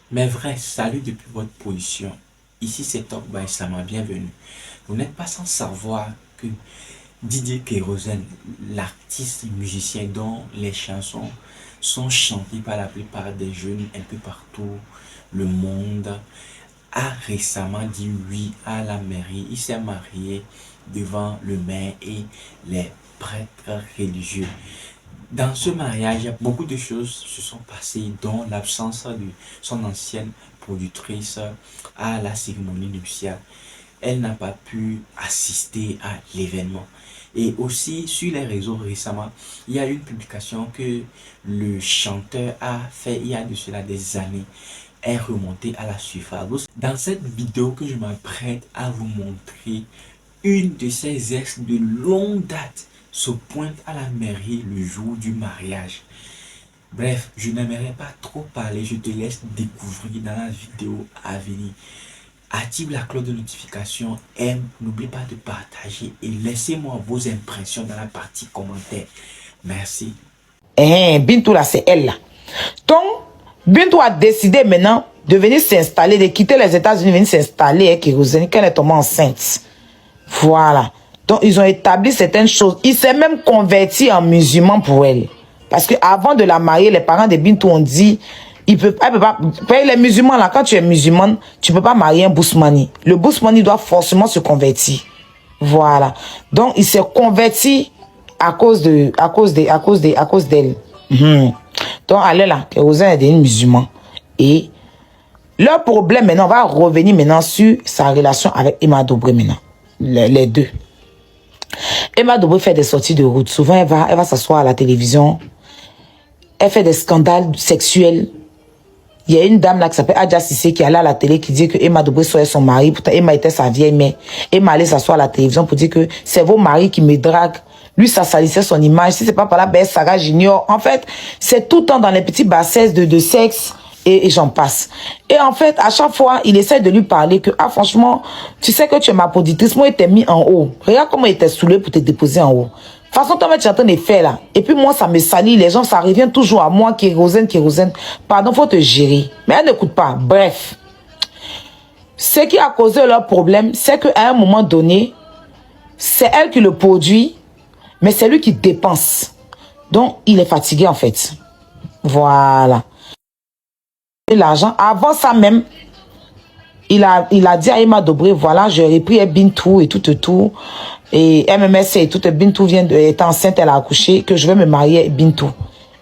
Mes vrais, salut depuis votre position. Ici c'est Talk by Sama, bienvenue. Vous n'êtes pas sans savoir que Didier Kérosène, l'artiste musicien dont les chansons sont chantées par la plupart des jeunes un peu partout le monde, a récemment dit oui à la mairie. Il s'est marié devant le maire et les prêtres religieux. Dans ce mariage, beaucoup de choses se sont passées, dont l'absence de son ancienne productrice à la cérémonie nuptiale. Elle n'a pas pu assister à l'événement. Et aussi, sur les réseaux récemment, il y a une publication que le chanteur a fait il y a de cela des années, est remontée à la surface. Dans cette vidéo que je m'apprête à vous montrer, une de ses ex de longue date se pointe à la mairie le jour du mariage. Bref, je n'aimerais pas trop parler, je te laisse découvrir dans la vidéo à venir. Active la cloche de notification, aime, n'oublie pas de partager et laissez-moi vos impressions dans la partie commentaires. Merci. Bintou là, c'est elle là. Donc, Bintou a décidé maintenant de venir s'installer, de quitter les États-Unis, venir s'installer avec Kérosène, qu'elle est tombée enceinte. Voilà. Donc, ils ont établi certaines choses. Il s'est même converti en musulman pour elle. Parce que avant de la marier, les parents de Bintou ont dit, elle peut pas, les musulmans là, quand tu es musulmane, tu peux pas marier un bousmani. Le bousmani doit forcément se convertir. Voilà. Donc, il s'est converti à cause d'elle. Donc, elle est là, Kérosène est devenu musulman. Et leur problème maintenant, on va revenir maintenant sur sa relation avec Emma Dobré maintenant. Les deux. Emma Dobré fait des sorties de route. Souvent, elle va s'asseoir à la télévision. Elle fait des scandales sexuels. Il y a une dame là qui s'appelle Adja Sissé qui est allée à la télé qui dit que Emma Dobré soit son mari. Pourtant, Emma était sa vieille mère. Emma allait s'asseoir à la télévision pour dire que c'est vos maris qui me draguent. Lui, ça salissait son image. Si c'est pas par la belle Sarah Junior. En fait, c'est tout le temps dans les petits bassesses de sexe. Et j'en passe. Et en fait, à chaque fois, il essaie de lui parler que, ah, franchement, tu sais que tu es ma productrice, moi, il t'a mis en haut. Regarde comment il était saoulé pour te déposer en haut. De toute façon, toi, tu es en train de faire là. Et puis moi, ça me salit. Les gens, ça revient toujours à moi, Kérosène. Pardon, faut te gérer. Mais elle n'écoute pas. Bref. Ce qui a causé leur problème, c'est qu'à un moment donné, c'est elle qui le produit, mais c'est lui qui dépense. Donc, il est fatigué, en fait. Voilà. L'argent. Avant ça même, il a dit à Emma Dobré, voilà, je repris Bintou et tout. Et MMS et tout, Bintou est enceinte, elle a accouché, que je vais me marier avec Bintou.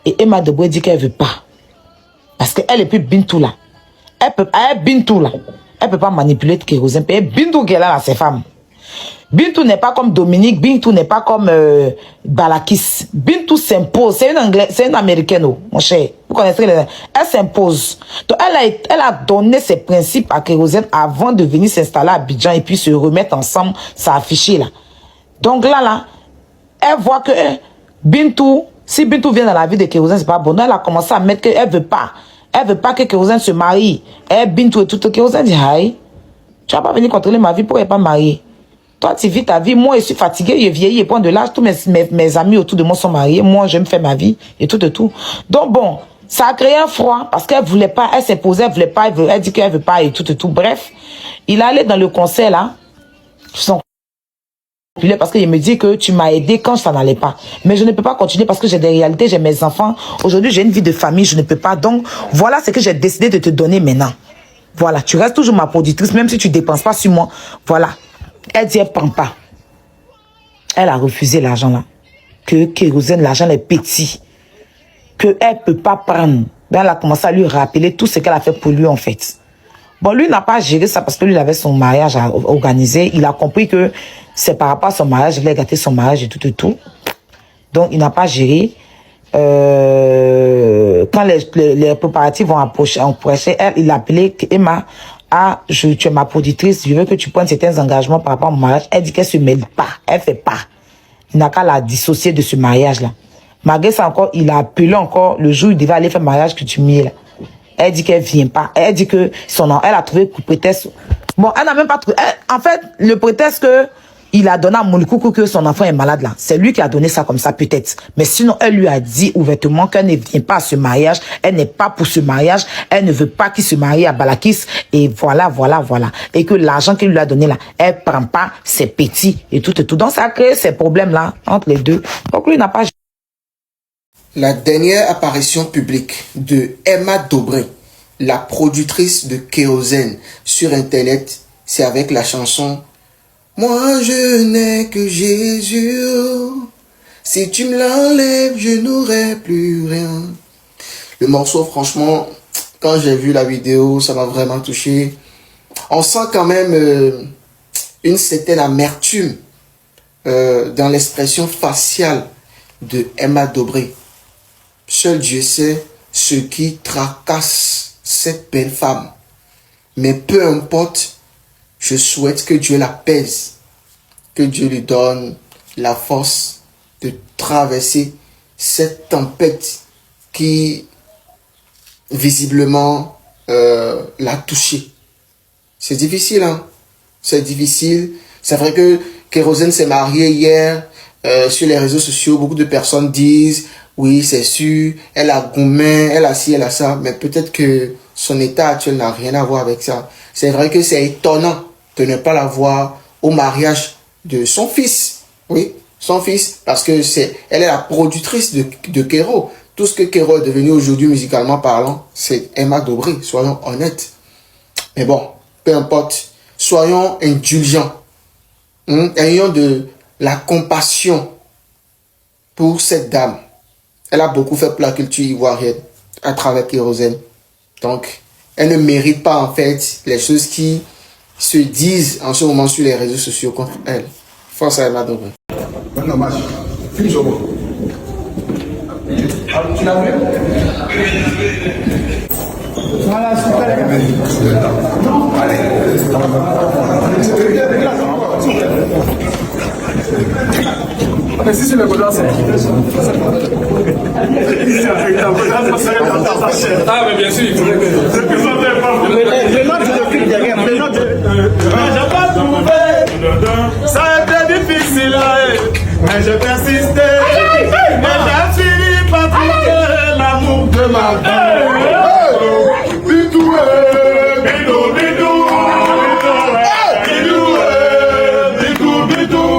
Et Emma Dobré dit qu'elle veut pas. Parce qu'elle est plus Bintou là. Elle peut pas manipuler Kérosène. Bintou qu'elle a là, ses femmes. Bintou n'est pas comme Dominique, Bintou n'est pas comme Balakis. Bintou s'impose. C'est une américaine, mon cher. Vous connaissez elle s'impose. Donc elle a donné ses principes à Kérosène avant de venir s'installer à Abidjan et puis se remettre ensemble, ça affiché là. Donc là, elle voit que Bintou, si Bintou vient dans la vie de Kérosène, c'est pas bon. Donc elle a commencé à mettre qu'elle veut pas. Elle veut pas que Kérosène se marie. Et Bintou et tout. Kérosène dit, aïe, tu vas pas venir contrôler ma vie, pourquoi elle n'est pas mariée? Toi, tu vis ta vie. Moi, je suis fatiguée, je vieillis, et prends de l'âge. Tous mes amis autour de moi sont mariés. Moi, je me fais ma vie et tout. Donc, bon, ça a créé un froid parce qu'elle voulait pas, elle s'imposait, elle voulait pas, elle dit qu'elle veut pas et tout. Bref, il allait dans le concert là. Parce qu'il me dit que tu m'as aidé quand ça n'allait pas. Mais je ne peux pas continuer parce que j'ai des réalités, j'ai mes enfants. Aujourd'hui, j'ai une vie de famille, je ne peux pas. Donc, voilà ce que j'ai décidé de te donner maintenant. Voilà, tu restes toujours ma productrice, même si tu ne dépenses pas sur moi. Voilà. Elle dit, elle ne prend pas. Elle a refusé l'argent là. Que Kérosène, l'argent est petit. Qu'elle ne peut pas prendre. Ben, elle a commencé à lui rappeler tout ce qu'elle a fait pour lui en fait. Bon, lui n'a pas géré ça parce que lui, il avait son mariage à organiser. Il a compris que c'est par rapport à son mariage, il voulait gâter son mariage et tout. Donc, il n'a pas géré. Quand les préparatifs vont approcher, il a appelé Emma. Ah, tu es ma productrice, je veux que tu prennes certains engagements par rapport à mon mariage. Elle dit qu'elle se mêle pas, elle fait pas. Il n'a qu'à la dissocier de ce mariage-là. Malgré ça encore, il a appelé encore le jour où il devait aller faire le mariage que tu mets là. Elle dit qu'elle vient pas. Elle dit que elle a trouvé le prétexte. Bon, elle n'a même pas trouvé. En fait, le prétexte que il a donné à Monikoukou que son enfant est malade là. C'est lui qui a donné ça comme ça peut-être. Mais sinon, elle lui a dit ouvertement qu'elle ne vient pas à ce mariage. Elle n'est pas pour ce mariage. Elle ne veut pas qu'il se marie à Balakis. Et voilà. Et que l'argent qu'il lui a donné là, elle prend pas ses petits et tout. Donc ça a créé ces problèmes là entre les deux. Donc lui n'a pas... La dernière apparition publique de Emma Dobré, la productrice de Kérosène sur Internet, c'est avec la chanson « Moi je n'ai que Jésus, si tu me l'enlèves, je n'aurai plus rien. » Le morceau, franchement, quand j'ai vu la vidéo, ça m'a vraiment touché. On sent quand même une certaine amertume dans l'expression faciale de Emma Dobré. Seul Dieu sait ce qui tracasse cette belle femme. Mais peu importe, je souhaite que Dieu l'apaise, que Dieu lui donne la force de traverser cette tempête qui visiblement l'a touchée. C'est difficile, hein? C'est difficile. C'est vrai que Kérosène s'est mariée hier sur les réseaux sociaux. Beaucoup de personnes disent oui, c'est sûr, elle a gourmet, elle a ci, elle a ça, mais peut-être que son état actuel n'a rien à voir avec ça. C'est vrai que c'est étonnant de ne pas la voir au mariage de son fils. Oui, son fils, parce que elle est la productrice de Kéro. Tout ce que Kéro est devenu aujourd'hui musicalement parlant, c'est Emma Dobré, soyons honnêtes. Mais bon, peu importe, soyons indulgents. Ayons de la compassion pour cette dame. Elle a beaucoup fait pour la culture ivoirienne à travers Kérosène. Donc, elle ne mérite pas en fait les choses qui se disent en ce moment sur les réseaux sociaux contre elle. Force à Emma Dobré. Tu l'as vu? Mais si c'est le godard, c'est... Ah, mais bien sûr, il faudrait que... J'ai pas trouvé, ça a été difficile, mais j'ai persisté, mais j'ai fini par trouver l'amour de ma vie. Bidou, bidou, bidou, bidou, bidou,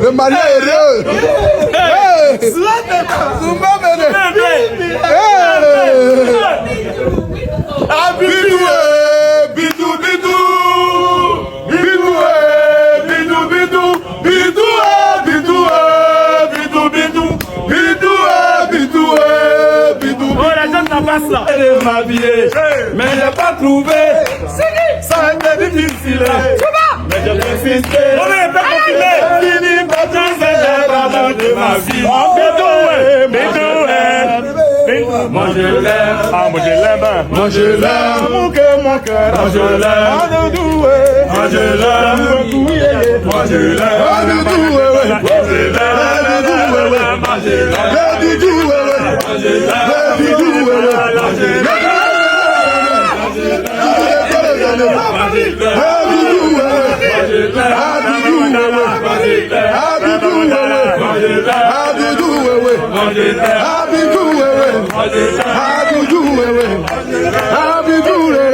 Le mariage est heureux. Elle est m'habiller, mais j'ai pas trouvé. Ça a été difficile, mais j'ai persisté. Fini par traverser l'amour de ma vie. Moi je l'aime, moi je l'aime, moi je l'aime, mon cœur, moi je l'aime. moi je l'aime, moi je l'aime, Abidou